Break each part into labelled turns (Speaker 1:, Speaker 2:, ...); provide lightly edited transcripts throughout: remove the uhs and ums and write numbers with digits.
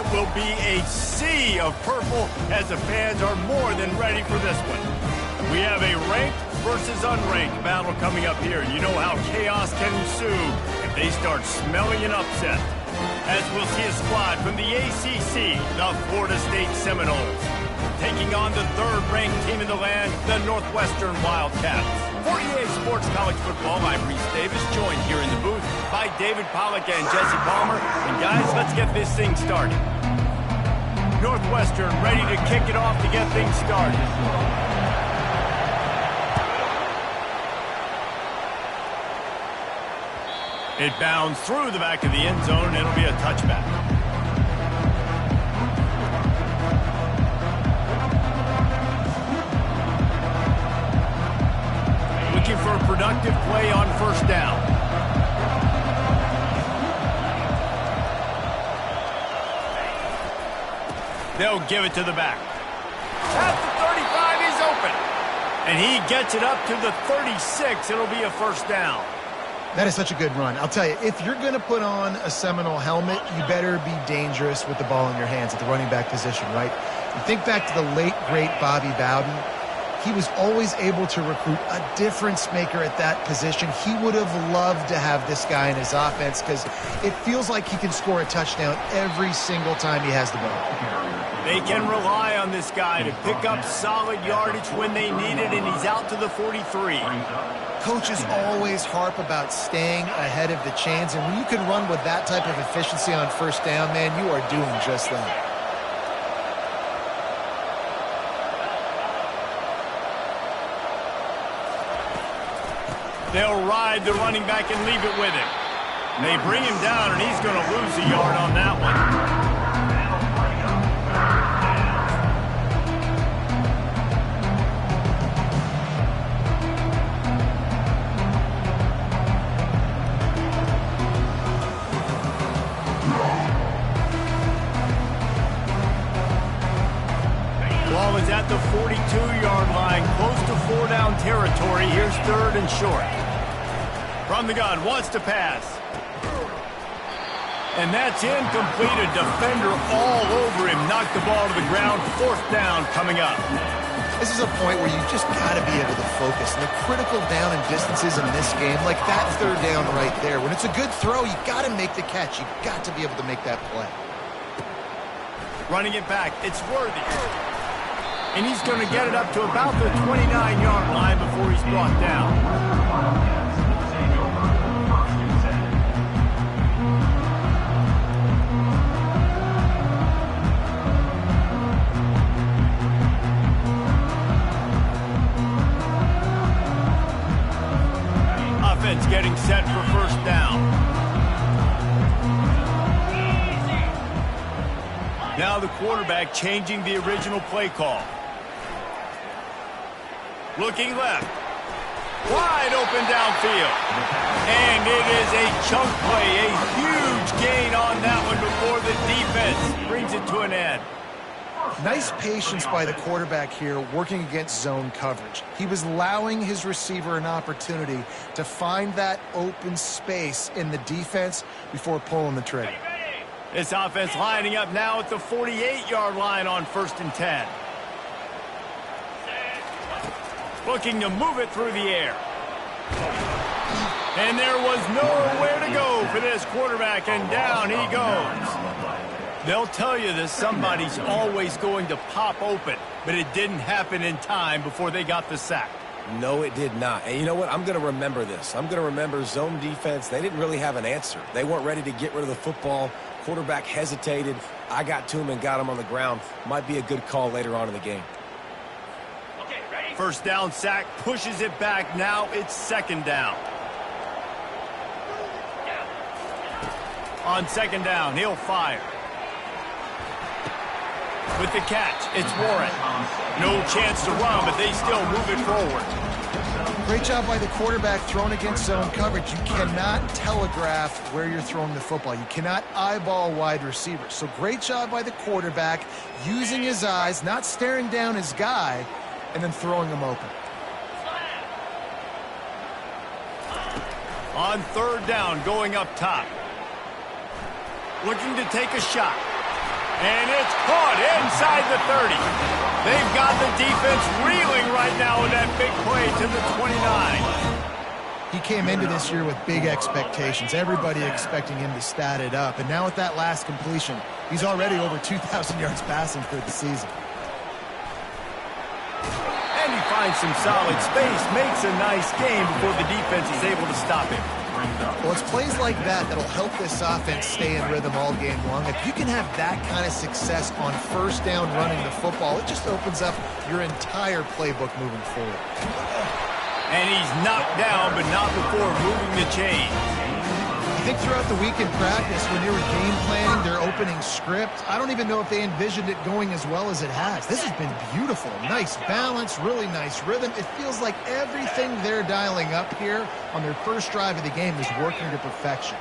Speaker 1: it will be a sea of purple as the fans are more than ready for this one. We have a ranked versus unranked battle coming up here. You know how chaos can ensue if they start smelling an upset. As we'll see a squad from the ACC, the Florida State Seminoles, taking on the third-ranked team in the land, the Northwestern Wildcats. For EA Sports College Football, I'm Reese Davis, joined here in the booth by David Pollack and Jesse Palmer. And guys, let's get this thing started. Northwestern ready to kick it off to get things started. It bounds through the back of the end zone, and it'll be a touchback. Looking for a productive play on first down. They'll give it to the back. At the 35, he's open. And he gets it up to the 36. It'll be a first down.
Speaker 2: That is such a good run. I'll tell you, if you're going to put on a Seminole helmet, you better be dangerous with the ball in your hands at the running back position, right? You think back to the late, great Bobby Bowden. He was always able to recruit a difference maker at that position. He would have loved to have this guy in his offense because it feels like he can score a touchdown every single time he has the ball.
Speaker 1: They can rely on this guy to pick up solid yardage when they need it, and he's out to the 43.
Speaker 2: Coaches always harp about staying ahead of the chains, and when you can run with that type of efficiency on first down, man, you are doing just that.
Speaker 1: They'll ride the running back and leave it with him. They bring him down, and he's going to lose a yard on that one. Ball is at the 42-yard line, close to four-down territory. Here's third and short. From the gun, wants to pass. And that's incomplete. A defender all over him. Knocked the ball to the ground. Fourth down coming up.
Speaker 2: This is a point where you just got to be able to focus. And the critical down and distances in this game, like that third down right there, when it's a good throw, you got to make the catch. You got to be able to make that play.
Speaker 1: Running it back. It's Worthy. And he's going to get it up to about the 29-yard line before he's brought down. Offense getting set for first down. Now the quarterback changing the original play call. Looking left. Wide open downfield. And it is a chunk play. A huge gain on that one before the defense brings it to an end.
Speaker 2: Nice patience by the quarterback here working against zone coverage. He was allowing his receiver an opportunity to find that open space in the defense before pulling the trigger.
Speaker 1: This offense lining up now at the 48-yard line on first and 10. Looking to move it through the air. And there was nowhere to go for this quarterback, and down he goes. They'll tell you that somebody's always going to pop open, but it didn't happen in time before they got the sack.
Speaker 3: No, it did not. And you know what? I'm going to remember this. I'm going to remember zone defense. They didn't really have an answer. They weren't ready to get rid of the football. Quarterback hesitated. I got to him and got him on the ground. Might be a good call later on in the game.
Speaker 1: First down sack, pushes it back. Now it's second down. On second down, he'll fire. With the catch, it's Warren. No chance to run, but they still move it forward.
Speaker 2: Great job by the quarterback throwing against zone coverage. You cannot telegraph where you're throwing the football. You cannot eyeball wide receivers. So great job by the quarterback using his eyes, not staring down his guy, and then throwing him open.
Speaker 1: On third down, going up top. Looking to take a shot. And it's caught inside the 30. They've got the defense reeling right now with that big play to the 29.
Speaker 2: He came into this year with big expectations. Everybody expecting him to stat it up. And now with that last completion, he's already over 2,000 yards passing for the season.
Speaker 1: And he finds some solid space, makes a nice game before the defense is able to stop him.
Speaker 2: Well, it's plays like that that'll help this offense stay in rhythm all game long. If you can have that kind of success on first down running the football, it just opens up your entire playbook moving forward.
Speaker 1: And he's knocked down, but not before moving the chain.
Speaker 2: I think throughout the week in practice, when they were game planning their opening script, I don't even know if they envisioned it going as well as it has. This has been beautiful. Nice balance, really nice rhythm. It feels like everything they're dialing up here on their first drive of the game is working to perfection.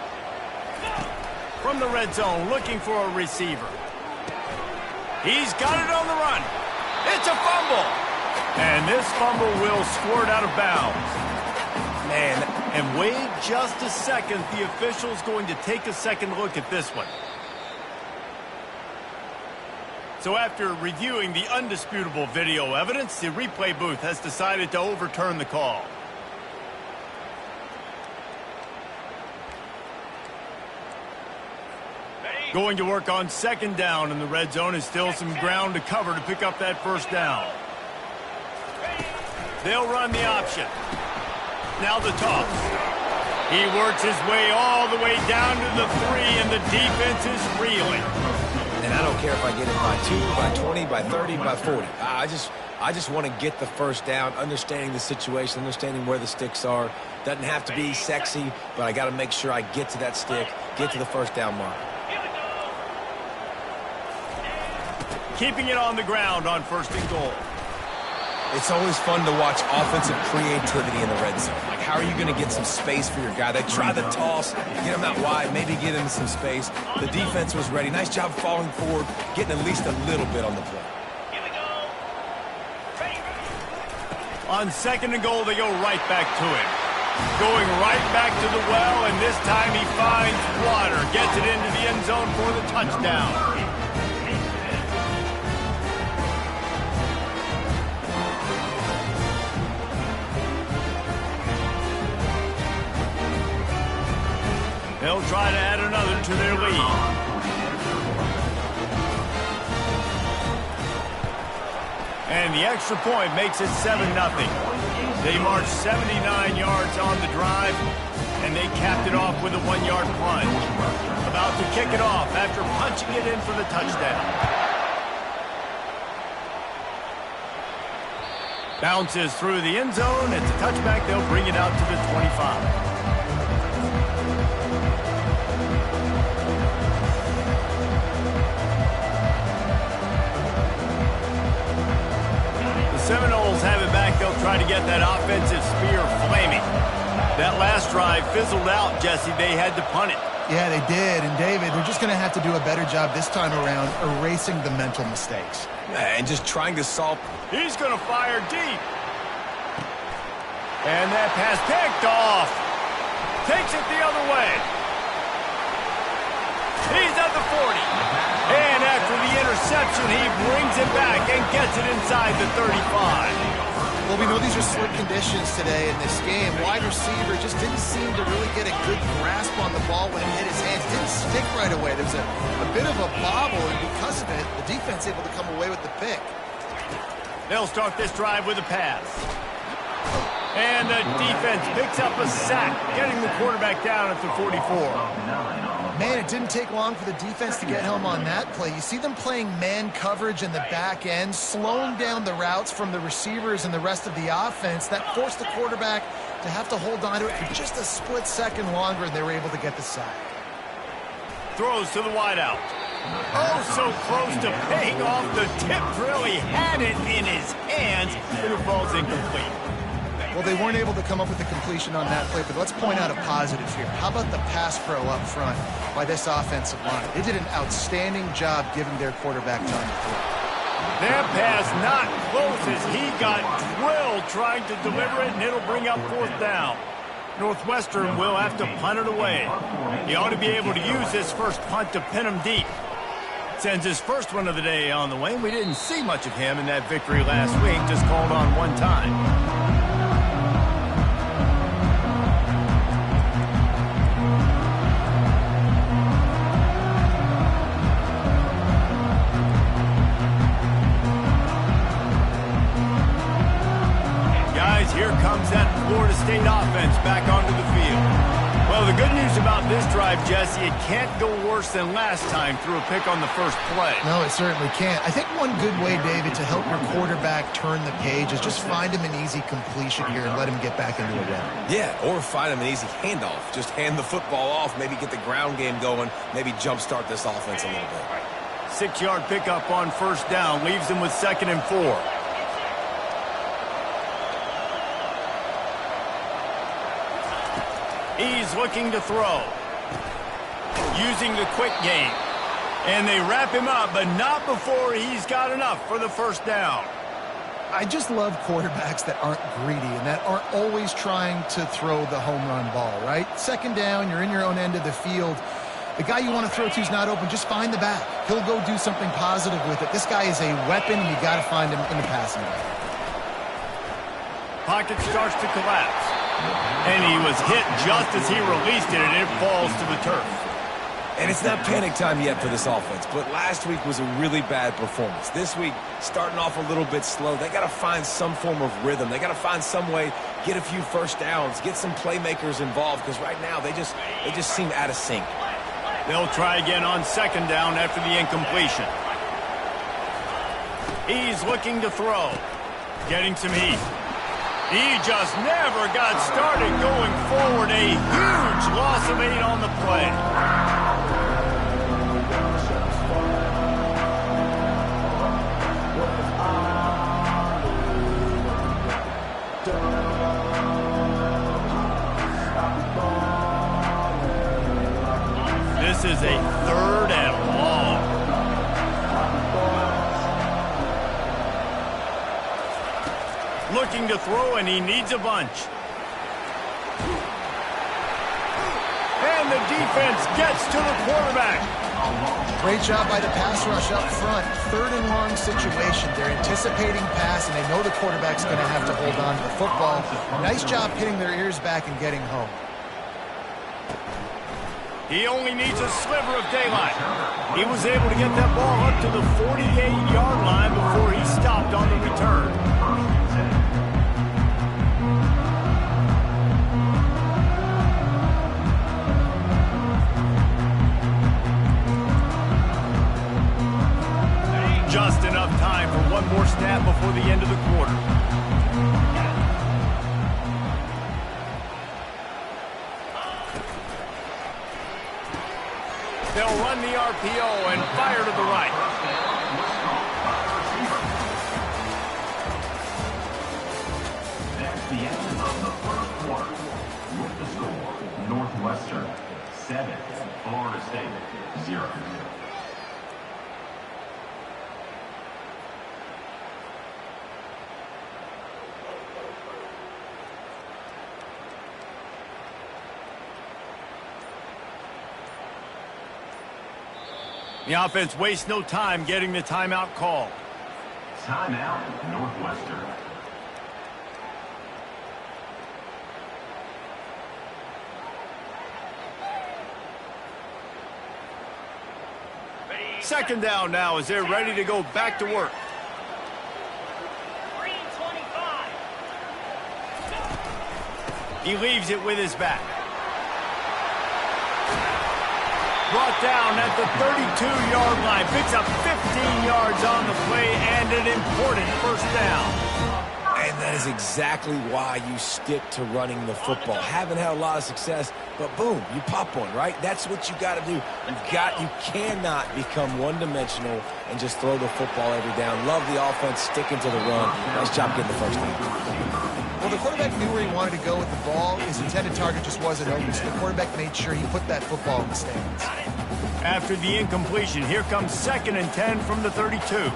Speaker 1: From the red zone, looking for a receiver. He's got it on the run. It's a fumble. And this fumble will squirt out of bounds. Man, and wait just a second. The official's going to take a second look at this one. So after reviewing the undisputable video evidence, the replay booth has decided to overturn the call. Going to work on second down in the red zone is still some ground to cover to pick up that first down. They'll run the option. Now the toss. He works his way all the way down to the 3, and the defense is reeling.
Speaker 3: And I don't care if I get it by 2, by 20, by 30, by 40. I just want to get the first down, understanding the situation, understanding where the sticks are. Doesn't have to be sexy, but I got to make sure I get to that stick, get to the first down mark.
Speaker 1: Keeping it on the ground on first and goal.
Speaker 3: It's always fun to watch offensive creativity in the red zone. Like, how are you going to get some space for your guy? They try the toss, get him out wide, maybe get him some space. The defense was ready. Nice job falling forward, getting at least a little bit on the play.
Speaker 1: On second and goal, they go right back to him. Going right back to the well, and this time he finds water. Gets it into the end zone for the touchdown. They'll try to add another to their lead. And the extra point makes it 7-0. They marched 79 yards on the drive, and they capped it off with a 1-yard plunge. About to kick it off after punching it in for the touchdown. Bounces through the end zone. It's a touchback. They'll bring it out to the 25. Seminoles have it back. They'll try to get that offensive spear flaming. That last drive fizzled out, Jesse. They had to punt it.
Speaker 2: Yeah, they did. And, David, they're just going to have to do a better job this time around erasing the mental mistakes.
Speaker 3: And just trying to solve.
Speaker 1: He's going to fire deep. And that pass picked off. Takes it the other way. He's at the 40. And after the interception, he brings it back and gets it inside the 35.
Speaker 2: Well, we know these are slick conditions today in this game. Wide receiver just didn't seem to really get a good grasp on the ball when it hit his hands. Didn't stick right away. There was a bit of a bobble, and because of it, the defense able to come away with the pick.
Speaker 1: They'll start this drive with a pass. And the defense picks up a sack, getting the quarterback down at the 44.
Speaker 2: Man, it didn't take long for the defense to get home on that play. You see them playing man coverage in the back end, slowing down the routes from the receivers and the rest of the offense. That forced the quarterback to have to hold on to it for just a split second longer, and they were able to get the sack.
Speaker 1: Throws to the wideout. Oh, so close to paying off the tip drill. He had it in his hands, but it falls incomplete.
Speaker 2: Well, they weren't able to come up with the completion on that play, but let's point out a positive here. How about the pass pro up front by this offensive line? They did an outstanding job giving their quarterback time to throw.
Speaker 1: That pass not close as he got drilled trying to deliver it, and it'll bring up fourth down. Northwestern will have to punt it away. He ought to be able to use this first punt to pin him deep. Sends his first one of the day on the way. We didn't see much of him in that victory last week, just called on one time. Guys, here comes that Florida State offense back onto the field. Well, the good news about this drive, Jesse, it can't go worse than last time through a pick on the first play.
Speaker 2: No, it certainly can't. I think one good way, David, to help your quarterback turn the page is just find him an easy completion here and let him get back into a run.
Speaker 3: Yeah, or find him an easy handoff. Just hand the football off, maybe get the ground game going, maybe jumpstart this offense a little bit.
Speaker 1: 6-yard pickup on first down leaves him with 2nd and 4. He's looking to throw. Using the quick game. And they wrap him up, but not before he's got enough for the first down.
Speaker 2: I just love quarterbacks that aren't greedy and that aren't always trying to throw the home run ball, right? 2nd down, you're in your own end of the field. The guy you want to throw to is not open. Just find the back. He'll go do something positive with it. This guy is a weapon, and you got to find him in the passing game.
Speaker 1: Pocket starts to collapse. And he was hit just as he released it, and it falls to the turf.
Speaker 3: And it's not panic time yet for this offense, but last week was a really bad performance. This week, starting off a little bit slow. They got to find some form of rhythm. They got to find some way, get a few first downs, get some playmakers involved, because right now they just seem out of sync.
Speaker 1: They'll try again on 2nd down after the incompletion. He's looking to throw. Getting some heat. He just never got started going forward. A huge loss of 8 on the play. This is a 3rd and long. Looking to throw, and he needs a bunch. And the defense gets to the quarterback.
Speaker 2: Great job by the pass rush up front. 3rd and long situation. They're anticipating pass, and they know the quarterback's going to have to hold on to the football. Nice job hitting their ears back and getting home.
Speaker 1: He only needs a sliver of daylight. He was able to get that ball up to the 48-yard line before he stopped on the return. Just enough time for one more snap before the end of the quarter. They'll run the RPO and fire to the right.
Speaker 4: That's the end of the first quarter. With the score, Northwestern 7, Florida State 0.
Speaker 1: The offense wastes no time getting the timeout call.
Speaker 4: Timeout, Northwestern.
Speaker 1: Second down now as they're ready to go back to work. He leaves it with his back. Brought down at the 32-yard line. Picks up 15 yards on the play and an important first down.
Speaker 3: And that is exactly why you stick to running the football. Haven't had a lot of success, but boom, you pop one, right? That's what you got to do. You cannot become one-dimensional and just throw the football every down. Love the offense sticking to the run. Nice job getting the first down.
Speaker 2: Well, the quarterback knew where he wanted to go with the ball. His intended target just wasn't open, so the quarterback made sure he put that football in the stands.
Speaker 1: After the incompletion, here comes 2nd and 10 from the 32.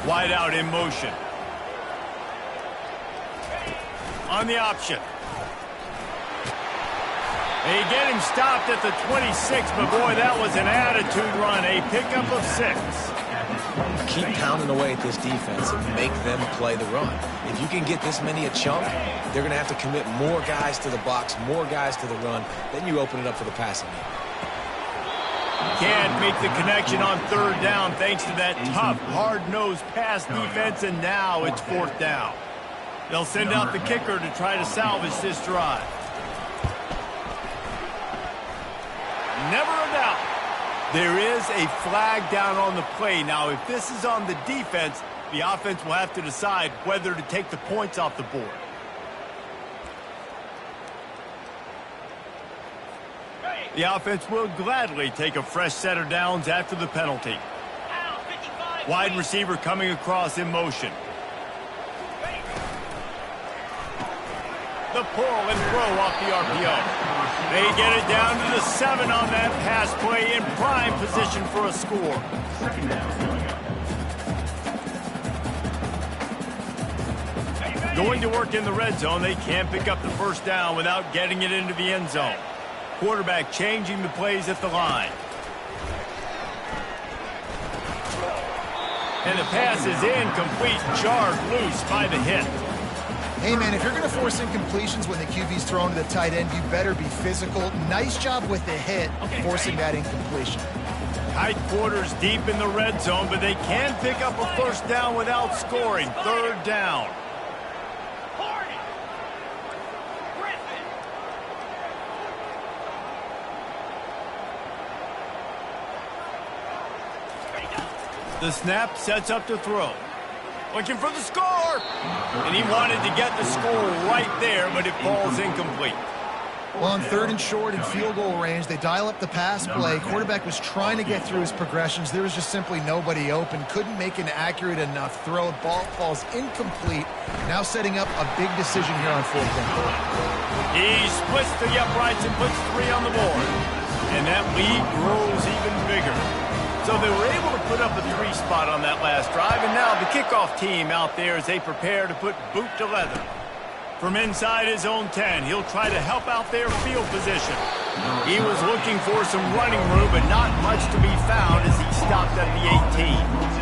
Speaker 1: Wide out in motion. On the option. They get him stopped at the 26, but boy, that was an attitude run. A pickup of 6.
Speaker 3: Keep pounding away at this defense and make them play the run. If you can get this many a chunk, they're going to have to commit more guys to the box, more guys to the run. Then you open it up for the passing game.
Speaker 1: Can't make the connection on 3rd down thanks to that tough, hard-nosed pass defense, and now it's 4th down. They'll send out the kicker to try to salvage this drive. Never a doubt. There is a flag down on the play. Now, if this is on the defense, the offense will have to decide whether to take the points off the board. The offense will gladly take a fresh set of downs after the penalty. Wide receiver coming across in motion. The pull and throw off the RPO. They get it down to the 7 on that pass play, in prime position for a score. Going to work in the red zone, they can't pick up the 1st down without getting it into the end zone. Quarterback changing the plays at the line. And the pass is incomplete, jarred loose by the hit.
Speaker 2: Hey, man, if you're going to force incompletions when the QB's thrown to the tight end, you better be physical. Nice job with the hit, forcing that incompletion.
Speaker 1: Tight quarters deep in the red zone, but they can pick up a 1st down without scoring. 3rd down. The snap sets up to throw. Looking for the score! And he wanted to get the score right there, but it falls incomplete.
Speaker 2: Well, on 3rd and short and field goal range, they dial up the pass play. Quarterback was trying to get through his progressions. There was just simply nobody open. Couldn't make an accurate enough throw. Ball falls incomplete. Now setting up a big decision here on 4th down.
Speaker 1: He splits the uprights and puts 3 on the board. And that lead grows even bigger. So they were able to put up a 3 spot on that last drive, and now the kickoff team out there as they prepare to put boot to leather. From inside his own 10, he'll try to help out their field position. He was looking for some running room, but not much to be found as he stopped at the 18.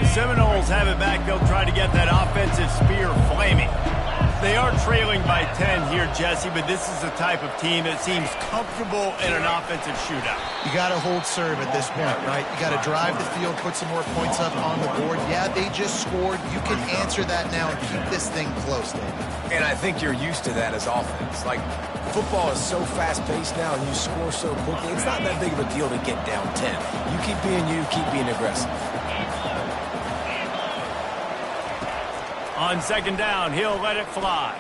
Speaker 1: Seminoles have it back. They'll try to get that offensive spear flaming. They are trailing by 10 here, Jesse, but this is the type of team that seems comfortable in an offensive shootout.
Speaker 2: You got to hold serve at this point, right? You got to drive the field, put some more points up on the board. Yeah, they just scored. You can answer that now and keep this thing close, David.
Speaker 3: And I think you're used to that as offense. Like, football is so fast-paced now and you score so quickly, it's not that big of a deal to get down 10. You keep being you, keep being aggressive.
Speaker 1: On 2nd down, he'll let it fly.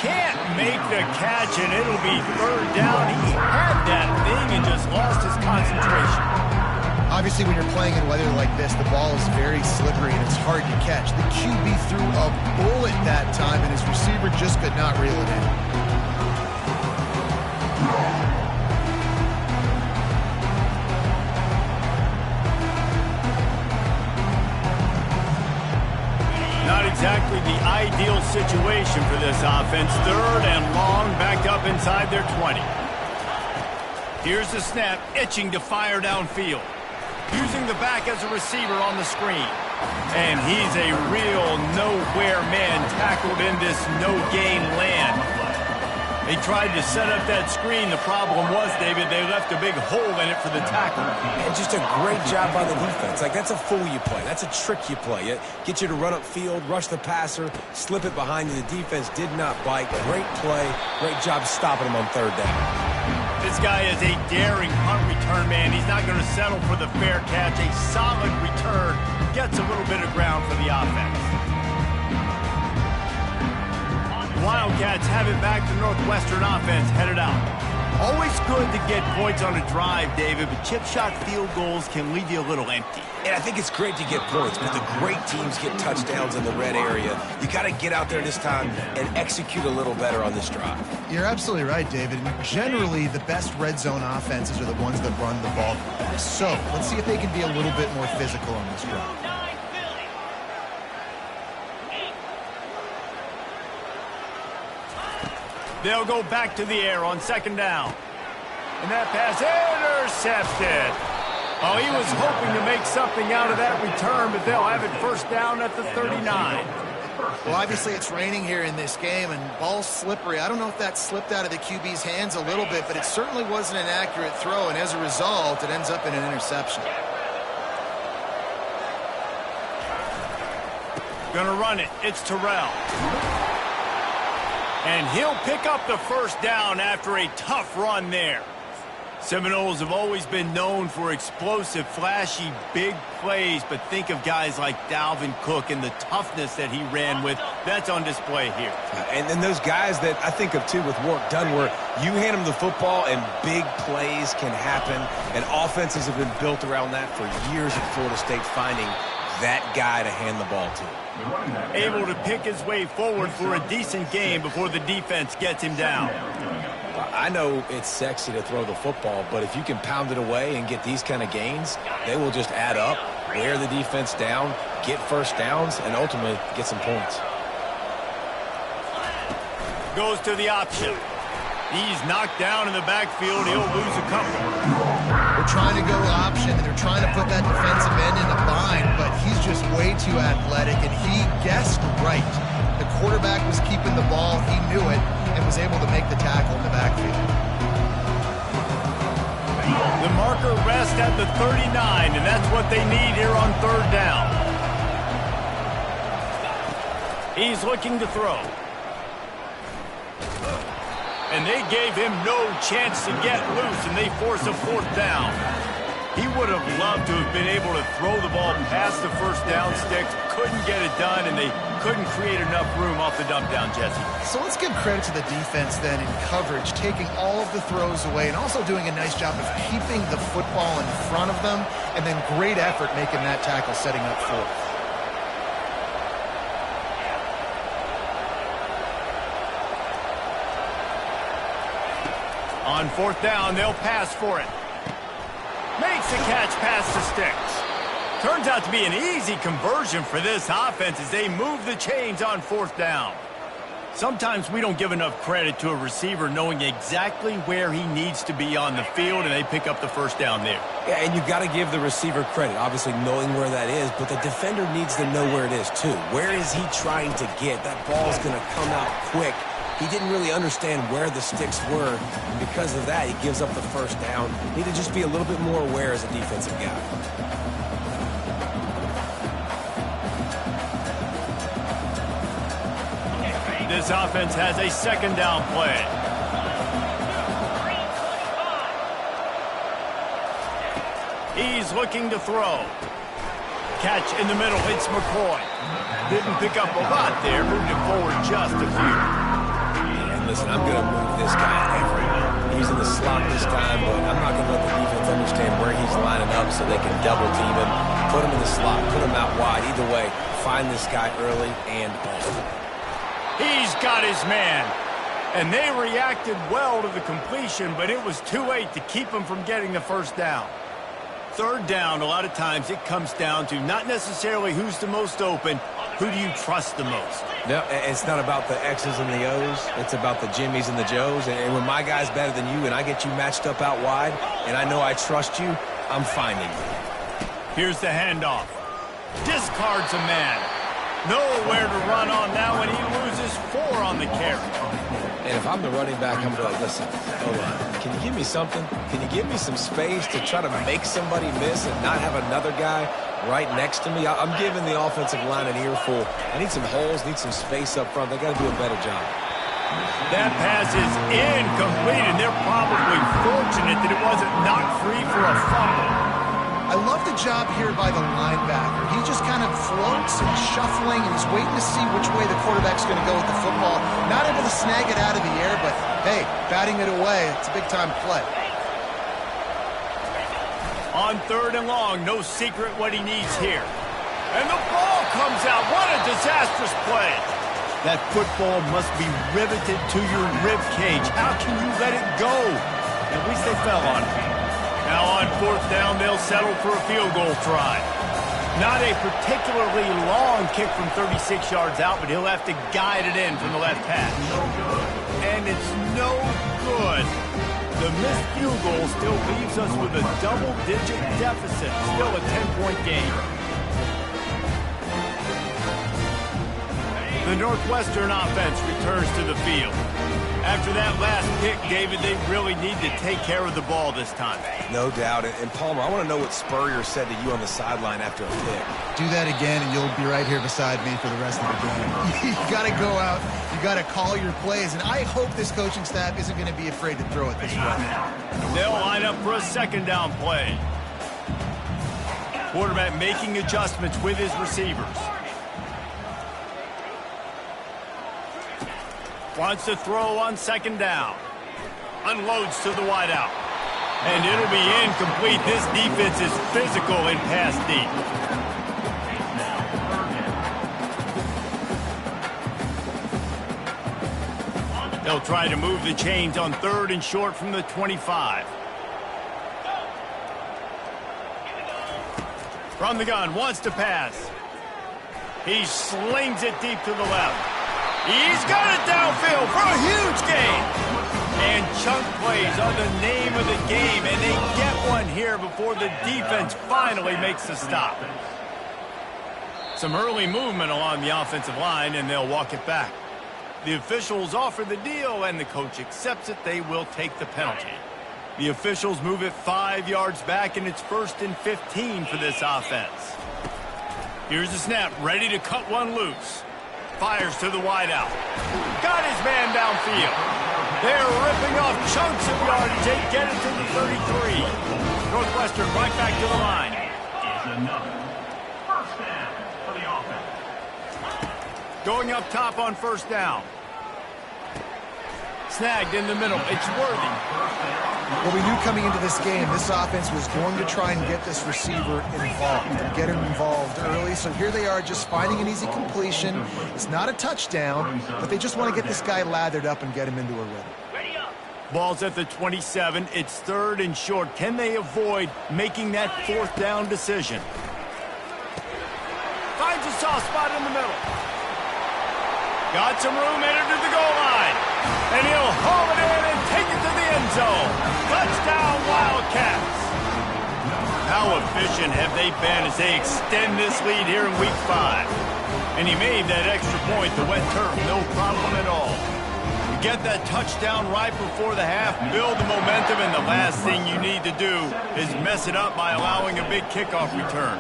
Speaker 1: Can't make the catch, and it'll be 3rd down. He had that thing and just lost his concentration.
Speaker 2: Obviously, when you're playing in weather like this, the ball is very slippery and it's hard to catch. The QB threw a bullet that time, and his receiver just could not reel it in.
Speaker 1: Not exactly the ideal situation for this offense. 3rd and long, backed up inside their 20. Here's the snap, itching to fire downfield. Using the back as a receiver on the screen. And he's a real nowhere man tackled in this no-gain land. They tried to set up that screen. The problem was, David, they left a big hole in it for the tackle.
Speaker 3: And just a great job by the defense. Like, that's a fool you play. That's a trick you play. It get you to run upfield, rush the passer, slip it behind you. The defense did not bite. Great play. Great job stopping him on 3rd down.
Speaker 1: This guy is a daring punt return man. He's not going to settle for the fair catch. A solid return gets a little bit of ground for the offense. Wildcats have it back. The Northwestern offense headed out. Always good to get points on a drive, David, but chip shot field goals can leave you a little empty.
Speaker 3: And I think it's great to get points, but the great teams get touchdowns in the red area. You got to get out there this time and execute a little better on this drive.
Speaker 2: You're absolutely right, David. Generally, the best red zone offenses are the ones that run the ball the best. So let's see if they can be a little bit more physical on this drive.
Speaker 1: They'll go back to the air on second down. And that pass intercepted. Oh, he was hoping to make something out of that return, but they'll have it first down at the 39.
Speaker 2: Well, obviously it's raining here in this game, and ball's slippery. I don't know if that slipped out of the QB's hands a little bit, but it certainly wasn't an accurate throw, and as a result, it ends up in an interception.
Speaker 1: Gonna run it. It's Terrell. And he'll pick up the first down after a tough run there. Seminoles have always been known for explosive, flashy, big plays, but think of guys like Dalvin Cook and the toughness that he ran with. That's on display here.
Speaker 3: And then those guys that I think of, too, with Warrick Dunn, where you hand them the football and big plays can happen, and offenses have been built around that for years at Florida State, finding that guy to hand the ball to.
Speaker 1: Able to pick his way forward for a decent game before the defense gets him down.
Speaker 3: I know it's sexy to throw the football, but if you can pound it away and get these kind of gains, they will just add up, wear the defense down, get first downs, and ultimately get some points.
Speaker 1: Goes to the option. He's knocked down in the backfield. He'll lose a couple.
Speaker 2: They're trying to go option, and they're trying to put that defensive end in a bind, but he's just way too athletic, and he guessed right. The quarterback was keeping the ball. He knew it and was able to make the tackle in the backfield.
Speaker 1: The marker rests at the 39, and that's what they need here on third down. He's looking to throw. And they gave him no chance to get loose, and they force a fourth down. He would have loved to have been able to throw the ball past the first down sticks, couldn't get it done, and they couldn't create enough room off the dump down, Jesse.
Speaker 2: So let's give credit to the defense then in coverage, taking all of the throws away and also doing a nice job of keeping the football in front of them, and then great effort making that tackle, setting up fourth.
Speaker 1: On fourth down, they'll pass for it. Makes the catch past the sticks. Turns out to be an easy conversion for this offense as they move the chains on fourth down. Sometimes we don't give enough credit to a receiver knowing exactly where he needs to be on the field, and they pick up the first down there.
Speaker 3: Yeah, and you've got to give the receiver credit, obviously knowing where that is, but the defender needs to know where it is too. Where is he trying to get? That ball's going to come out quick. He didn't really understand where the sticks were, and because of that, he gives up the first down. Need to just be a little bit more aware as a defensive guy.
Speaker 1: This offense has a second down play. He's looking to throw. Catch in the middle, it's McCoy. Didn't pick up a lot there, moved it forward just a few.
Speaker 3: Listen, I'm going to move this guy everywhere. He's in the slot this time, but I'm not going to let the defense understand where he's lining up so they can double team him, put him in the slot, put him out wide. Either way, find this guy early and often.
Speaker 1: He's got his man. And they reacted well to the completion, but it was too late to keep him from getting the first down. Third down, a lot of times it comes down to not necessarily who's the most open, who do you trust the most?
Speaker 3: No, it's not about the X's and the O's. It's about the Jimmies and the Joes. And when my guy's better than you and I get you matched up out wide and I know I trust you, I'm finding you.
Speaker 1: Here's the handoff. Discards a man. Nowhere to run on now, and he loses 4 on the carry.
Speaker 3: And if I'm the running back, I'm going to listen, hold on. Can you give me something? Can you give me some space to try to make somebody miss and not have another guy right next to me? I'm giving the offensive line an earful. I need some holes, need some space up front. They got to do a better job.
Speaker 1: That pass is incomplete, and they're probably fortunate that it wasn't knocked free for a fumble.
Speaker 2: I love the good job here by the linebacker. He just kind of floats and shuffling, and he's waiting to see which way the quarterback's going to go with the football. Not able to snag it out of the air, but hey, batting it away, it's a big-time play.
Speaker 1: On 3rd and long, no secret what he needs here. And the ball comes out. What a disastrous play. That football must be riveted to your rib cage. How can you let it go? At least they fell on it. Now on 4th down, they'll settle for a field goal try. Not a particularly long kick from 36 yards out, but he'll have to guide it in from the left hash. And it's no good. The missed field goal still leaves us with a double-digit deficit. Still a 10-point game. The Northwestern offense returns to the field. After that last pick, David, they really need to take care of the ball this time.
Speaker 3: No doubt. And Palmer, I want to know what Spurrier said to you on the sideline after a pick.
Speaker 2: Do that again, and you'll be right here beside me for the rest of the game. You got to go out. You got to call your plays, and I hope this coaching staff isn't going to be afraid to throw it this way.
Speaker 1: They'll line up for a 2nd down play. Quarterback making adjustments with his receivers. Wants to throw on 2nd down. Unloads to the wideout. And it'll be incomplete. This defense is physical in pass deep. They'll try to move the chains on 3rd and short from the 25. From the gun, wants to pass. He slings it deep to the left. He's got it downfield for a huge gain. And chunk plays are the name of the game, and they get one here before the defense finally makes the stop. Some early movement along the offensive line, and they'll walk it back. The officials offer the deal, and the coach accepts it. They will take the penalty. The officials move it 5 yards back, and it's 1st and 15 for this offense. Here's the snap, ready to cut one loose. Fires to the wideout. Got his man downfield. They're ripping off chunks of yardage. They get it to the 33. Northwestern right back to the line.
Speaker 4: Is another 1st down for the offense.
Speaker 1: Going up top on 1st down. Snagged in the middle. It's Worthy.
Speaker 2: Well, we knew coming into this game, this offense was going to try and get this receiver involved and get him involved early. So here they are just finding an easy completion. It's not a touchdown, but they just want to get this guy lathered up and get him into a rhythm.
Speaker 1: Ball's at the 27. It's 3rd and short. Can they avoid making that 4th down decision? Finds a soft spot in the middle. Got some room, entered to the goal line. And he'll haul it in and take it to the end zone. Touchdown, Wildcats. How efficient have they been as they extend this lead here in Week 5? And he made that extra point, the wet turf, no problem at all. You get that touchdown right before the half, build the momentum, and the last thing you need to do is mess it up by allowing a big kickoff return.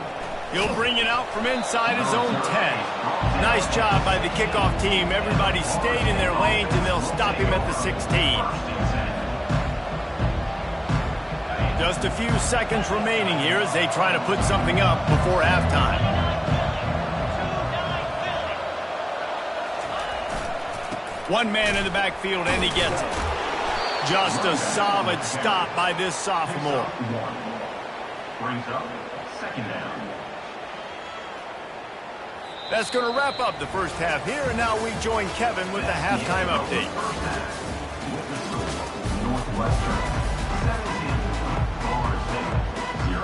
Speaker 1: He'll bring it out from inside his own 10. Nice job by the kickoff team. Everybody stayed in their lanes, and they'll stop him at the 16. Just a few seconds remaining here as they try to put something up before halftime. One man in the backfield, and he gets it. Just a solid stop by this sophomore.
Speaker 4: Brings up 2nd down.
Speaker 1: That's going to wrap up the first half here, and now we join Kevin with the halftime update.
Speaker 4: Northwestern 17, Florida State 0.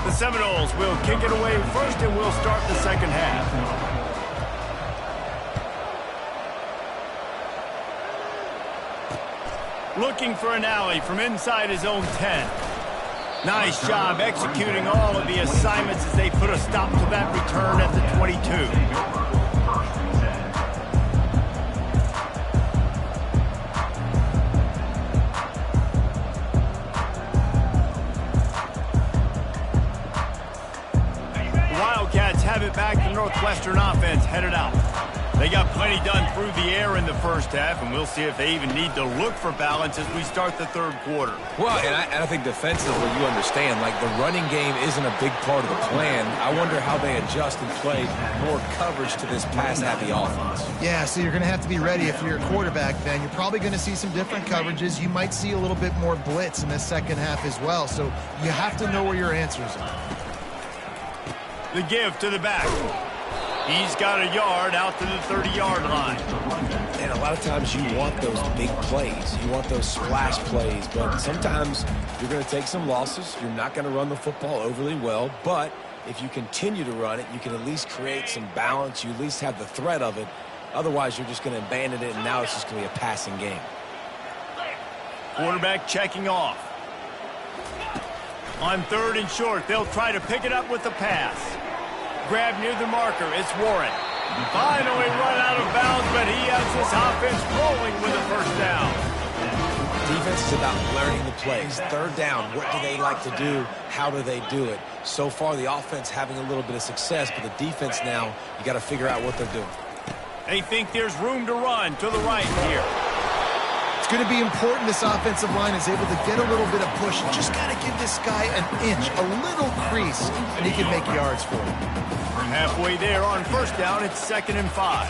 Speaker 1: The Seminoles will kick it away first, and we'll start the second half. Looking for an alley from inside his own 10. Nice job executing all of the assignments as they put a stop to that return at the 22. The Wildcats have it back Northwestern offense headed out. They got plenty done through the air in the first half, and we'll see if they even need to look for balance as we start the third quarter.
Speaker 3: Well, and I think defensively, you understand, like the running game isn't a big part of the plan. I wonder how they adjust and play more coverage to this pass-happy offense.
Speaker 2: Yeah, so you're going to have to be ready if you're a quarterback then. You're probably going to see some different coverages. You might see a little bit more blitz in the second half as well, so you have to know where your answers are.
Speaker 1: The give to the back. He's got a yard out to the 30-yard line.
Speaker 3: And a lot of times you want those big plays. You want those splash plays. But sometimes you're going to take some losses. You're not going to run the football overly well. But if you continue to run it, you can at least create some balance. You at least have the threat of it. Otherwise, you're just going to abandon it, and now it's just going to be a passing game.
Speaker 1: Quarterback checking off. On 3rd and short, they'll try to pick it up with the pass. Grab near the marker, it's Warren. Finally run out of bounds, but he has this offense rolling with a first down.
Speaker 3: Defense is about learning the plays. 3rd down, what do they like to do? How do they do it? So far, the offense having a little bit of success, but the defense now, you got to figure out what they're doing.
Speaker 1: They think there's room to run to the right here.
Speaker 2: It's going to be important this offensive line is able to get a little bit of push. You just got to give this guy an inch, a little crease, and he can make yards for it.
Speaker 1: Halfway there on 1st down, it's 2nd and 5.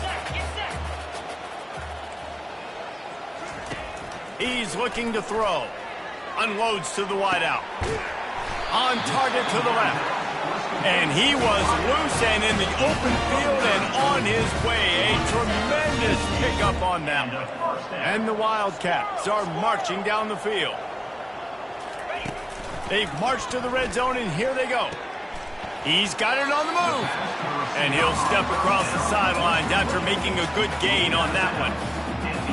Speaker 1: He's looking to throw. Unloads to the wideout. On target to the left. And he was loose and in the open field and on his way. A tremendous pickup on that one. And the Wildcats are marching down the field. They've marched to the red zone, and here they go. He's got it on the move. And he'll step across the sidelines after making a good gain on that one.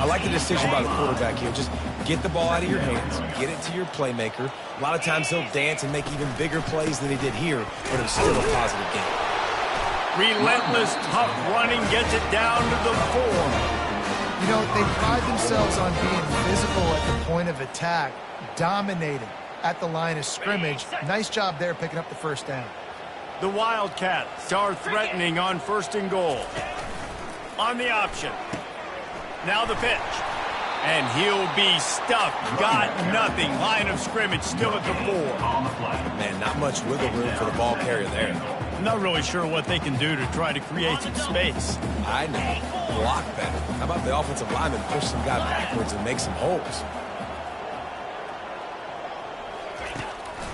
Speaker 3: I like the decision by the quarterback here. Just get the ball out of your hands, get it to your playmaker. A lot of times he'll dance and make even bigger plays than he did here, but it was still a positive game.
Speaker 1: Relentless, tough running gets it down to the 4.
Speaker 2: You know, they pride themselves on being physical at the point of attack, dominating at the line of scrimmage. Nice job there picking up the first down.
Speaker 1: The Wildcats are threatening on 1st and goal. On the option. Now the pitch. And he'll be stuffed. Got nothing. Line of scrimmage still at the 4.
Speaker 3: Man, not much wiggle room for the ball carrier there.
Speaker 1: I'm not really sure what they can do to try to create some space.
Speaker 3: I know. Block better. How about the offensive lineman push some guy backwards and make some holes?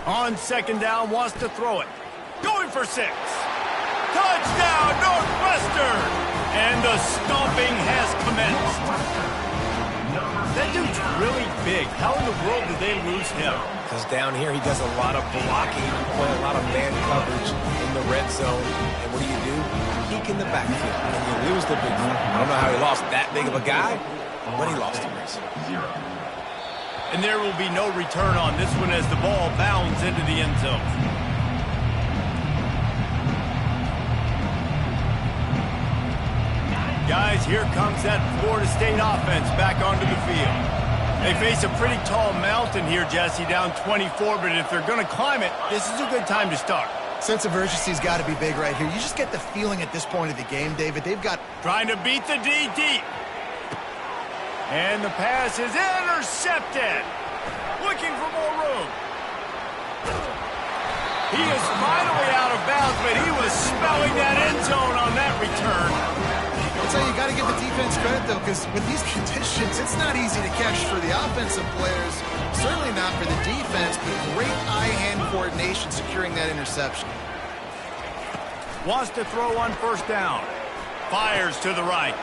Speaker 1: On 2nd down, wants to throw it. Going for 6. Touchdown, Northwestern! And the stomping has commenced. That dude's really big. How in the world did they lose him?
Speaker 3: Because down here he does a lot of blocking, play a lot of man coverage in the red zone. And what do? Peek in the backfield. And you lose the big one. I don't know how he lost that big of a guy, but he lost him.
Speaker 1: And there will be no return on this one as the ball bounds into the end zone. Guys, here comes that Florida State offense back onto the field. They face a pretty tall mountain here, Jesse, down 24, but if they're going to climb it, this is a good time to start.
Speaker 2: Sense of urgency's got to be big right here. You just get the feeling at this point of the game, David, they've got...
Speaker 1: Trying to beat the D deep. And the pass is intercepted. Looking for more room. He is finally out of bounds, but he was smelling that end zone on that return.
Speaker 2: I'll tell you, you got to give the defense credit, though, because with these conditions, it's not easy to catch for the offensive players. Certainly not for the defense, but great eye-hand coordination securing that interception.
Speaker 1: Wants to throw on 1st down. Fires to the right.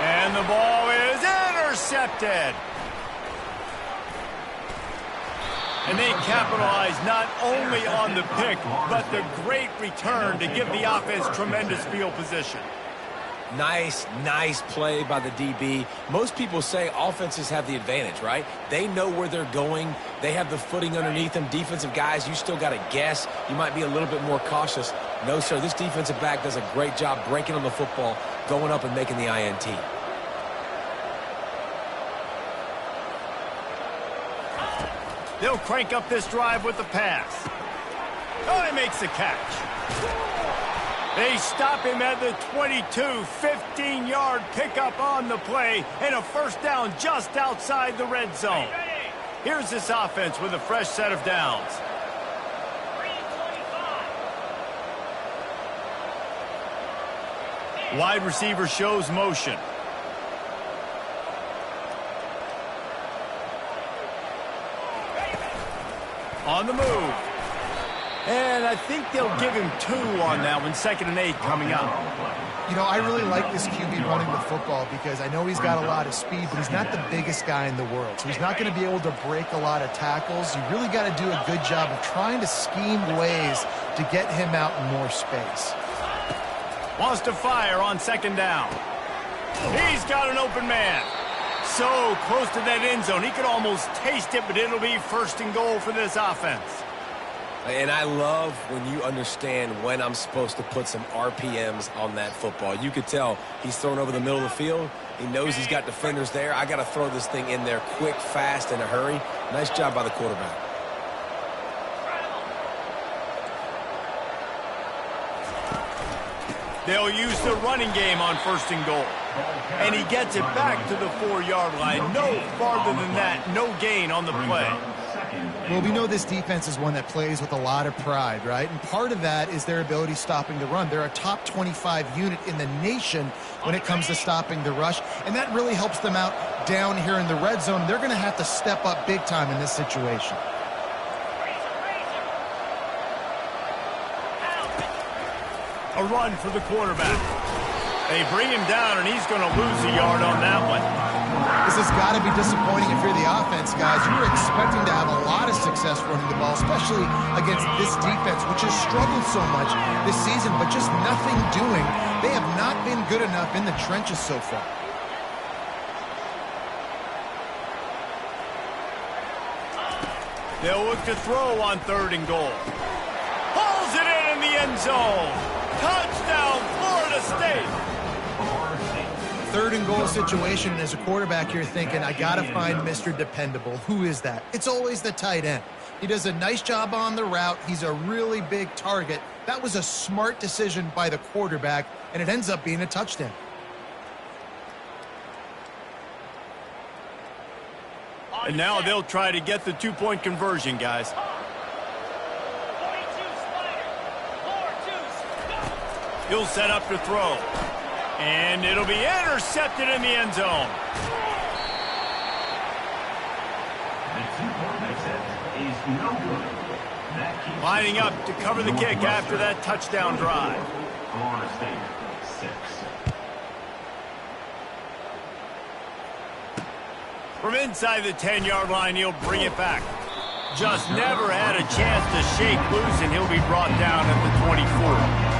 Speaker 1: And the ball is intercepted. And they capitalize not only on the pick, but the great return to give the offense tremendous field position.
Speaker 3: Nice play by the DB. Most people say offenses have the advantage, right? They know where they're going. They have the footing underneath them. Defensive guys, you still got to guess. You might be a little bit more cautious. No, sir, this defensive back does a great job breaking on the football, going up and making the INT.
Speaker 1: They'll crank up this drive with the pass. Oh, he makes the catch. They stop him at the 22, 15-yard pickup on the play, and a first down just outside the red zone. Here's this offense with a fresh set of downs. Wide receiver shows motion. On the move. And I think they'll give him 2 on that one. 2nd and 8 coming up.
Speaker 2: You know, I really like this QB running the football because I know he's got a lot of speed, but he's not the biggest guy in the world. So he's not going to be able to break a lot of tackles. You really got to do a good job of trying to scheme ways to get him out in more space.
Speaker 1: Wants to fire on 2nd down. He's got an open man. So close to that end zone. He could almost taste it, but it'll be 1st and goal for this offense.
Speaker 3: And I love when you understand when I'm supposed to put some RPMs on that football. You could tell he's thrown over the middle of the field. He knows he's got defenders there. I got to throw this thing in there quick, fast, in a hurry. Nice job by the quarterback.
Speaker 1: They'll use the running game on 1st and goal. And he gets it back to the 4-yard line. No farther than that. No gain on the play.
Speaker 2: Well, we know this defense is one that plays with a lot of pride, right? And part of that is their ability stopping the run. They're a top 25 unit in the nation when it comes to stopping the rush, and that really helps them out down here in the red zone. They're going to have to step up big time in this situation.
Speaker 1: A run for the quarterback. They bring him down, and he's going to lose a yard on that one.
Speaker 2: This has got to be disappointing if you're the offense, guys. You were expecting to have a lot of success running the ball, especially against this defense, which has struggled so much this season, but just nothing doing. They have not been good enough in the trenches so far.
Speaker 1: They'll look to throw on 3rd and goal. Pulls it in the end zone. Touchdown, Florida State.
Speaker 2: 3rd and goal situation, and as a quarterback, you're thinking, I got to find Mr. Dependable. Who is that? It's always the tight end. He does a nice job on the route. He's a really big target. That was a smart decision by the quarterback, and it ends up being a touchdown.
Speaker 1: And now they'll try to get the 2-point conversion, guys. He'll set up to throw. And it'll be intercepted in the end zone. Lining up to cover the kick after that touchdown drive.
Speaker 4: Florida State, 6.
Speaker 1: From inside the 10-yard line, he'll bring it back. Just never had a chance to shake loose, and he'll be brought down at the 24.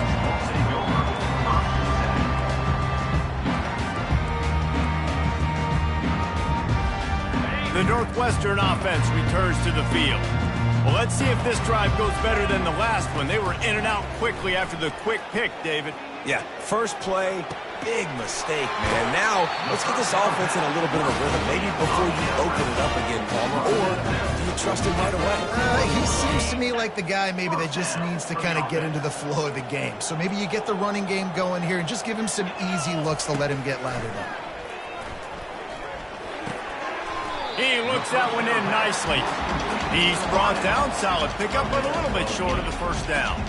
Speaker 1: The Northwestern offense returns to the field. Well, let's see if this drive goes better than the last one. They were in and out quickly after the quick pick, David.
Speaker 3: Yeah, first play, big mistake, man. Now, let's get this offense in a little bit of a rhythm. Maybe before you open it up again, Palmer, or do you trust him right away?
Speaker 2: He seems to me like the guy maybe that just needs to kind of get into the flow of the game. So maybe you get the running game going here and just give him some easy looks to let him get lathered up.
Speaker 1: He looks that one in nicely. He's brought down, solid pickup, but a little bit short of the first down.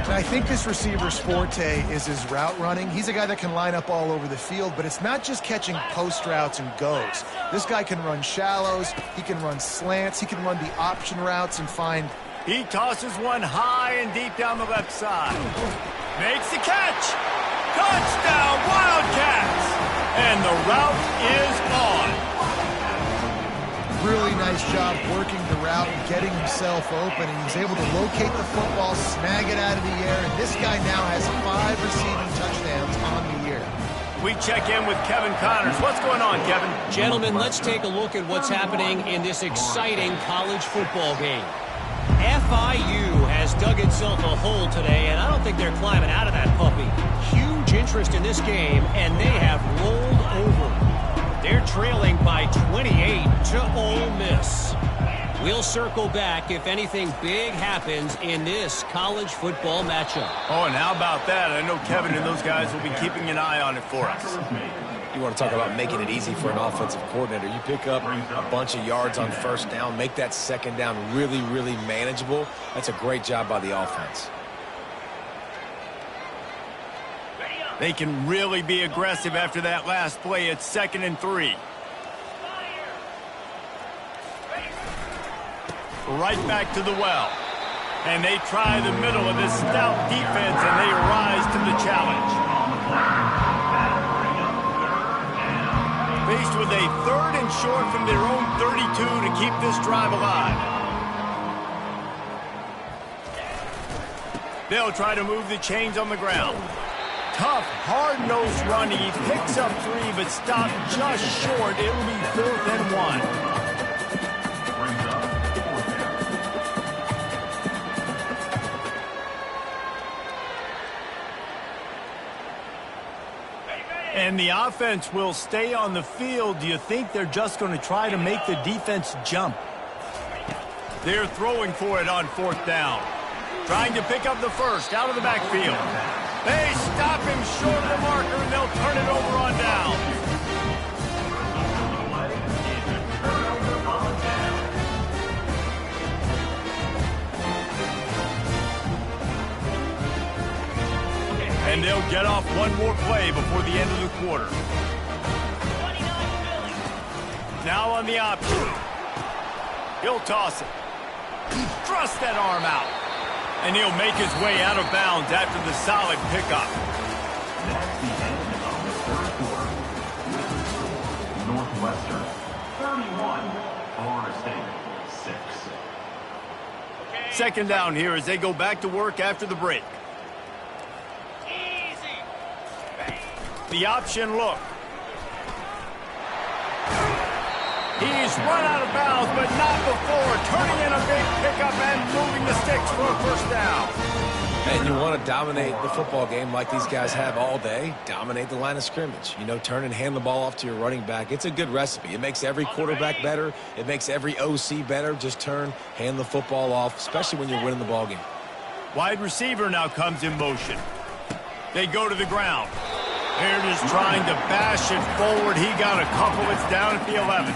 Speaker 2: And I think this receiver's forte is his route running. He's a guy that can line up all over the field, but it's not just catching post routes and goes. This guy can run shallows, he can run slants, he can run the option routes and find...
Speaker 1: He tosses one high and deep down the left side. Makes the catch. Touchdown, Wildcats! And the route is on.
Speaker 2: Really nice job working the route and getting himself open, and he's able to locate the football, snag it out of the air, and this guy now has 5 receiving touchdowns on the year.
Speaker 1: We check in with Kevin Connors. What's going on, Kevin?
Speaker 5: Gentlemen, let's take a look at what's happening in this exciting college football game. FIU has dug itself a hole today, and I don't think they're climbing out of that puppy. Huge interest in this game, and they have rolled over. They're trailing by 28 to Ole Miss. We'll circle back if anything big happens in this college football matchup.
Speaker 1: Oh, and how about that? I know Kevin and those guys will be keeping an eye on it for us.
Speaker 3: You want to talk about making it easy for an offensive coordinator. You pick up a bunch of yards on first down, make that second down really, really manageable. That's a great job by the offense.
Speaker 1: They can really be aggressive after that last play. It's 2nd and 3. Right back to the well. And they try the middle of this stout defense, and they rise to the challenge. Faced with a 3rd and short from their own 32 to keep this drive alive. They'll try to move the chains on the ground. Tough, hard-nosed running. He picks up 3, but stopped just short. It'll be 4th and 1. And the offense will stay on the field. Do you think they're just going to try to make the defense jump? They're throwing for it on 4th down. Trying to pick up the first out of the backfield. They stop him short of the marker, and they'll turn it over on down. And they'll get off one more play before the end of the quarter. Now on the option. He'll toss it. Thrust that arm out. And he'll make his way out of bounds after the solid pickup.
Speaker 4: That's the end of the 3rd quarter. Northwestern 31, Florida State 6.
Speaker 1: 2nd down here as they go back to work after the break. The option look. He's run out of bounds, but not before. Turning in a big pickup and moving the sticks for a 1st down.
Speaker 3: And you want to dominate the football game like these guys have all day. Dominate the line of scrimmage. You know, turn and hand the ball off to your running back. It's a good recipe. It makes every quarterback better. It makes every OC better. Just turn, hand the football off, especially when you're winning the ball game.
Speaker 1: Wide receiver now comes in motion. They go to the ground. They're just trying to bash it forward. He got a couple. It's down at the 11.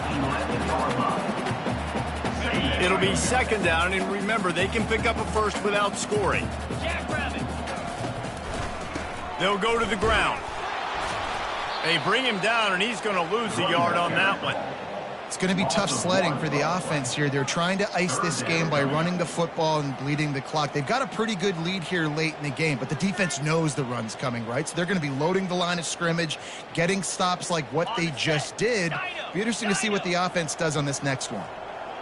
Speaker 1: It'll be 2nd down, and remember, they can pick up a first without scoring. They'll go to the ground. They bring him down, and he's going to lose a yard on that one.
Speaker 2: It's going to be tough sledding for the offense here. They're trying to ice this game by running the football and bleeding the clock. They've got a pretty good lead here late in the game, but the defense knows the run's coming, right? So they're going to be loading the line of scrimmage, getting stops like what they just did. Be interesting to see what the offense does on this next one.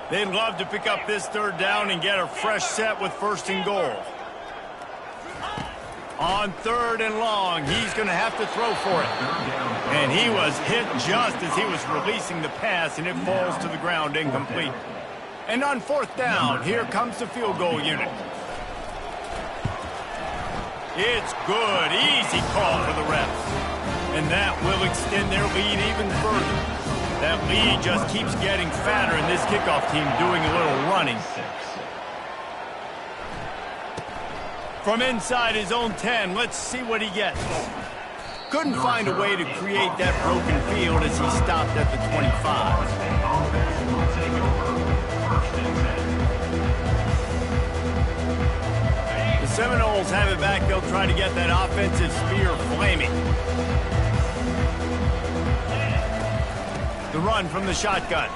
Speaker 1: They'd love to pick up this 3rd down and get a fresh set with 1st and goal. On 3rd and long, he's going to have to throw for it. And he was hit just as he was releasing the pass, and it falls to the ground incomplete. And on 4th down, here comes the field goal unit. It's good. Easy call for the refs. And that will extend their lead even further. That lead just keeps getting fatter, and this kickoff team doing a little running. From inside his own 10, let's see what he gets. Couldn't find a way to create that broken field as he stopped at the 25. The Seminoles have it back. They'll try to get that offensive spear flaming. The run from the shotgun.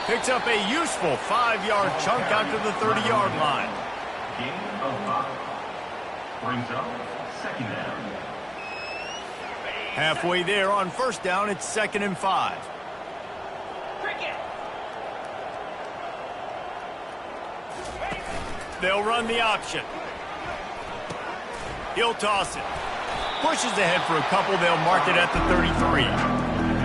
Speaker 1: Picks up a useful 5-yard chunk out to the 30-yard line.
Speaker 4: Gain of 5. Brings up 2nd down.
Speaker 1: Halfway there on 1st down, it's 2nd and 5. They'll run the option. He'll toss it. Pushes ahead for a couple. They'll mark it at the 33.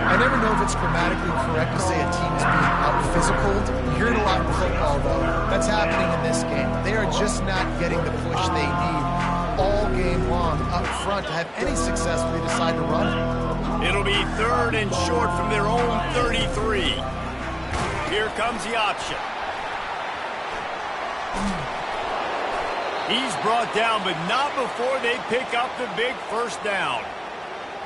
Speaker 2: I never know if it's grammatically correct to say a team is being out-physicaled. You hear it a lot in football, though. That's happening in this game. They are just not getting the push they need all game long up front to have any success when they decide to run it.
Speaker 1: It'll be 3rd and short from their own 33. Here comes the option. He's brought down, but not before they pick up the big first down.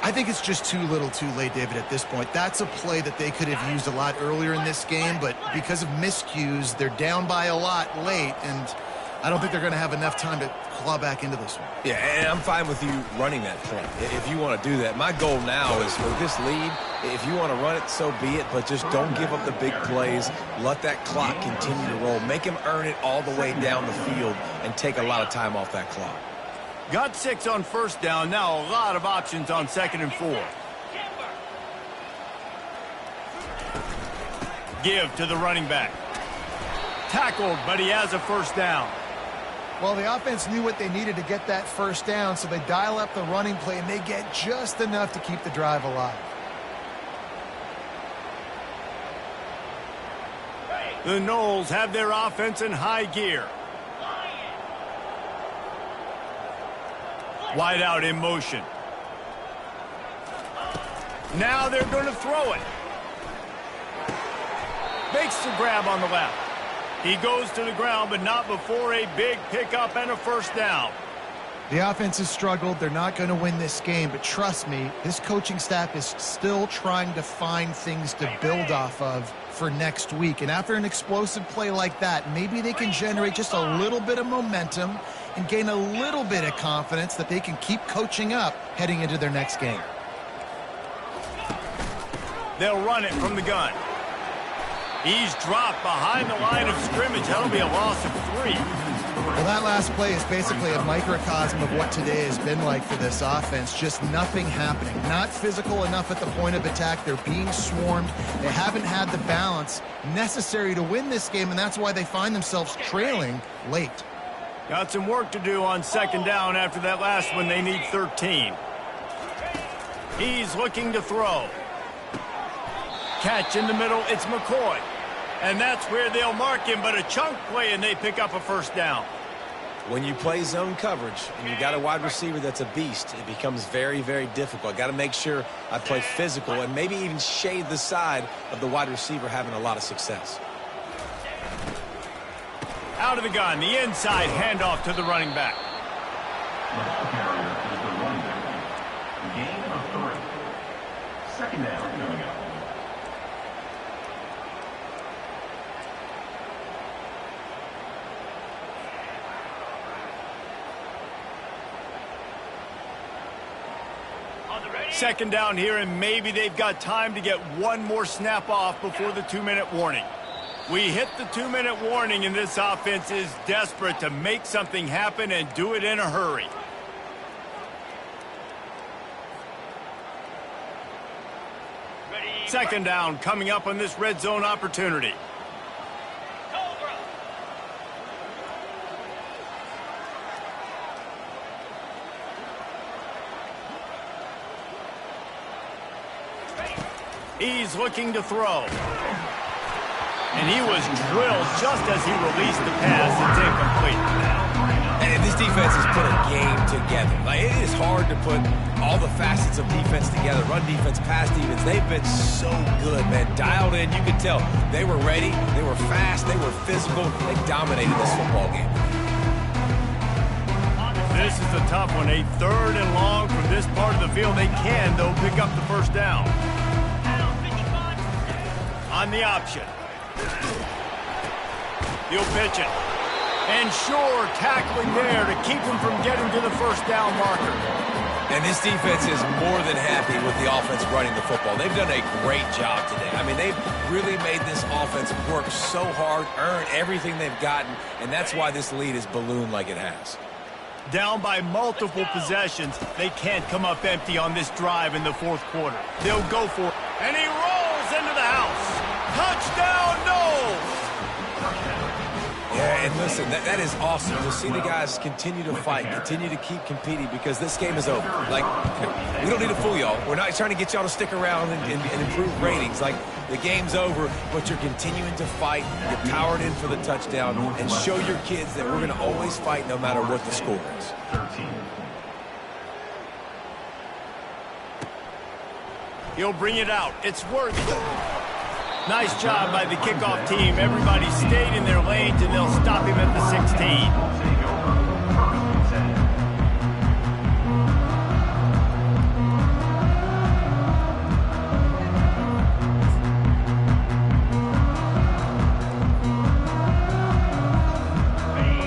Speaker 2: I think it's just too little too late, David, at this point. That's a play that they could have used a lot earlier in this game, but because of miscues, they're down by a lot late, and I don't think they're going to have enough time to claw back into this one.
Speaker 3: Yeah, and I'm fine with you running that play if you want to do that. My goal now is for this lead, if you want to run it, so be it, but just don't give up the big plays. Let that clock continue to roll. Make him earn it all the way down the field and take a lot of time off that clock.
Speaker 1: Got 6 on first down. Now a lot of options on 2nd and 4. Give to the running back. Tackled, but he has a first down.
Speaker 2: Well, the offense knew what they needed to get that first down, so they dial up the running play, and they get just enough to keep the drive alive.
Speaker 1: The Knowles have their offense in high gear. Wide out in motion. Now they're going to throw it. Makes the grab on the left. He goes to the ground, but not before a big pickup and a first down.
Speaker 2: The offense has struggled. They're not going to win this game, but trust me, this coaching staff is still trying to find things to build off of for next week. And after an explosive play like that, maybe they can generate just a little bit of momentum and gain a little bit of confidence that they can keep coaching up heading into their next game.
Speaker 1: They'll run it from the gun. He's dropped behind the line of scrimmage. That'll be a loss of 3.
Speaker 2: Well, that last play is basically a microcosm of what today has been like for this offense. Just nothing happening. Not physical enough at the point of attack. They're being swarmed. They haven't had the balance necessary to win this game, and that's why they find themselves trailing late.
Speaker 1: Got some work to do on 2nd down after that last one. They need 13. He's looking to throw. Catch in the middle. It's McCoy. And that's where they'll mark him, but a chunk play, and they pick up a first down.
Speaker 3: When you play zone coverage and you got a wide receiver that's a beast, it becomes very, very difficult. I got to make sure I play physical and maybe even shade the side of the wide receiver having a lot of success.
Speaker 1: Out of the gun, the inside handoff to the running back.
Speaker 4: The ball carrier is the running back. Gain of 3. 2nd down coming up.
Speaker 1: Second down here, and maybe they've got time to get one more snap off before the 2-minute warning. We hit the 2-minute warning, and this offense is desperate to make something happen and do it in a hurry. Second down coming up on this red zone opportunity. He's looking to throw. And he was drilled just as he released the pass. It's incomplete.
Speaker 3: And this defense has put a game together. Like, it is hard to put all the facets of defense together. Run defense, pass defense. They've been so good, man. Dialed in. You could tell they were ready. They were fast. They were physical. They dominated this football game.
Speaker 1: This is a tough one. A 3rd and long from this part of the field. They can, though, pick up the first down. On the option. He'll pitch it. And sure, tackling there to keep him from getting to the first down marker.
Speaker 3: And this defense is more than happy with the offense running the football. They've done a great job today. I mean, they've really made this offense work so hard, earn everything they've gotten, and that's why this lead is ballooned like it has.
Speaker 1: Down by multiple possessions, they can't come up empty on this drive in the 4th quarter. They'll go for it. And he rolls into the house. Touchdown, Knowles!
Speaker 3: Yeah, and listen, that is awesome to see the guys continue to fight, continue to keep competing, because this game is over. Like, we don't need to fool y'all. We're not trying to get y'all to stick around and improve ratings. Like, the game's over, but you're continuing to fight. You're powered in for the touchdown, and show your kids that we're going to always fight no matter what the score is.
Speaker 4: 13.
Speaker 1: He'll bring it out. It's worthy. Nice job by the kickoff team. Everybody stayed in their lanes, and they'll stop him at the 16.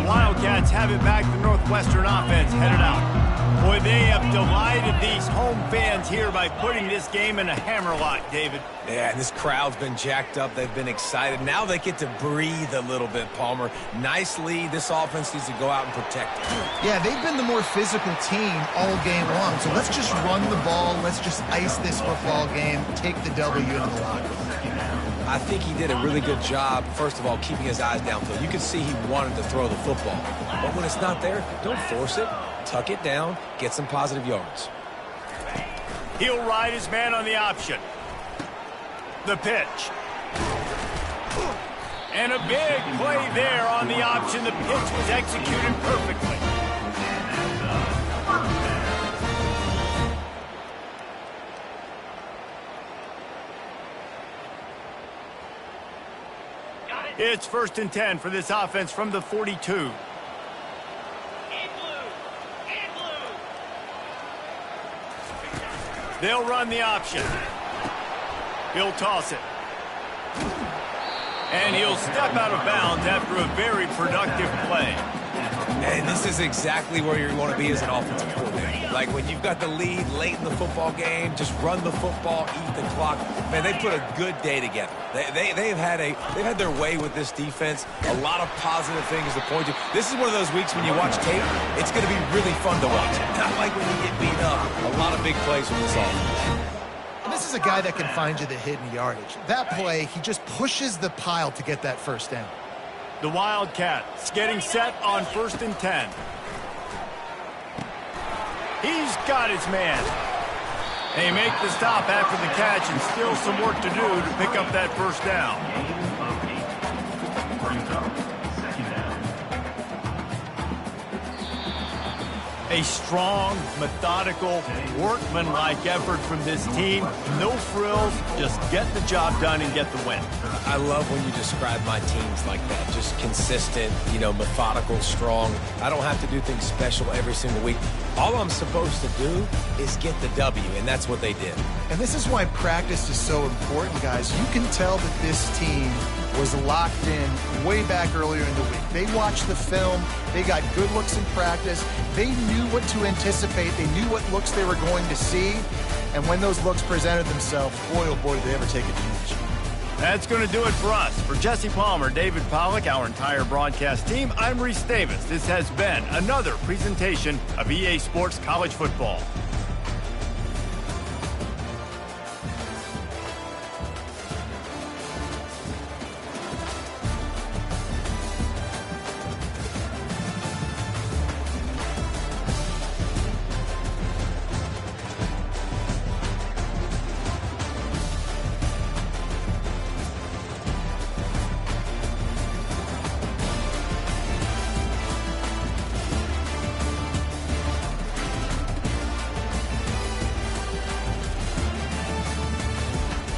Speaker 1: Wildcats have it back. The Northwestern offense headed out. Boy, they have delighted these home fans here by putting this game in a hammerlock, David.
Speaker 3: Yeah, and this crowd's been jacked up. They've been excited. Now they get to breathe a little bit, Palmer. Nice lead. This offense needs to go out and protect it.
Speaker 2: Yeah, they've been the more physical team all game long. So let's just run the ball. Let's just ice this football game. Take the W into the locker room.
Speaker 3: I think he did a really good job, first of all, keeping his eyes downfield. You could see he wanted to throw the football. But when it's not there, don't force it. Tuck it down, get some positive yards.
Speaker 1: He'll ride his man on the option. The pitch. And a big play there on the option. The pitch was executed perfectly. It's 1st and 10 for this offense from the 42. They'll run the option. He'll toss it. And he'll step out of bounds after a very productive play.
Speaker 3: And this is exactly where you want to be as an offensive coordinator. Like when you've got the lead late in the football game, just run the football, eat the clock. Man, they put a good day together. They've had their way with this defense. A lot of positive things to point to. This is one of those weeks when you watch tape, it's going to be really fun to watch. Not like when you get beat up. A lot of big plays from this offense.
Speaker 2: And this is a guy that can find you the hidden yardage. That play, he just pushes the pile to get that first down.
Speaker 1: The Wildcats getting set on 1st and 10. He's got his man. They make the stop after the catch, and still some work to do to pick up that first down. A strong, methodical, workmanlike effort from this team. No frills, just get the job done and get the win.
Speaker 3: I love when you describe my teams like that. Just consistent, methodical, strong. I don't have to do things special every single week. All I'm supposed to do is get the W, and that's what they did.
Speaker 2: And this is why practice is so important, guys. You can tell that this team was locked in way back earlier in the week. They watched the film. They got good looks in practice. They knew what to anticipate. They knew what looks they were going to see. And when those looks presented themselves, boy, oh boy, did they ever take advantage.
Speaker 1: That's going to do it for us. For Jesse Palmer, David Pollack, our entire broadcast team, I'm Reese Davis. This has been another presentation of EA Sports College Football.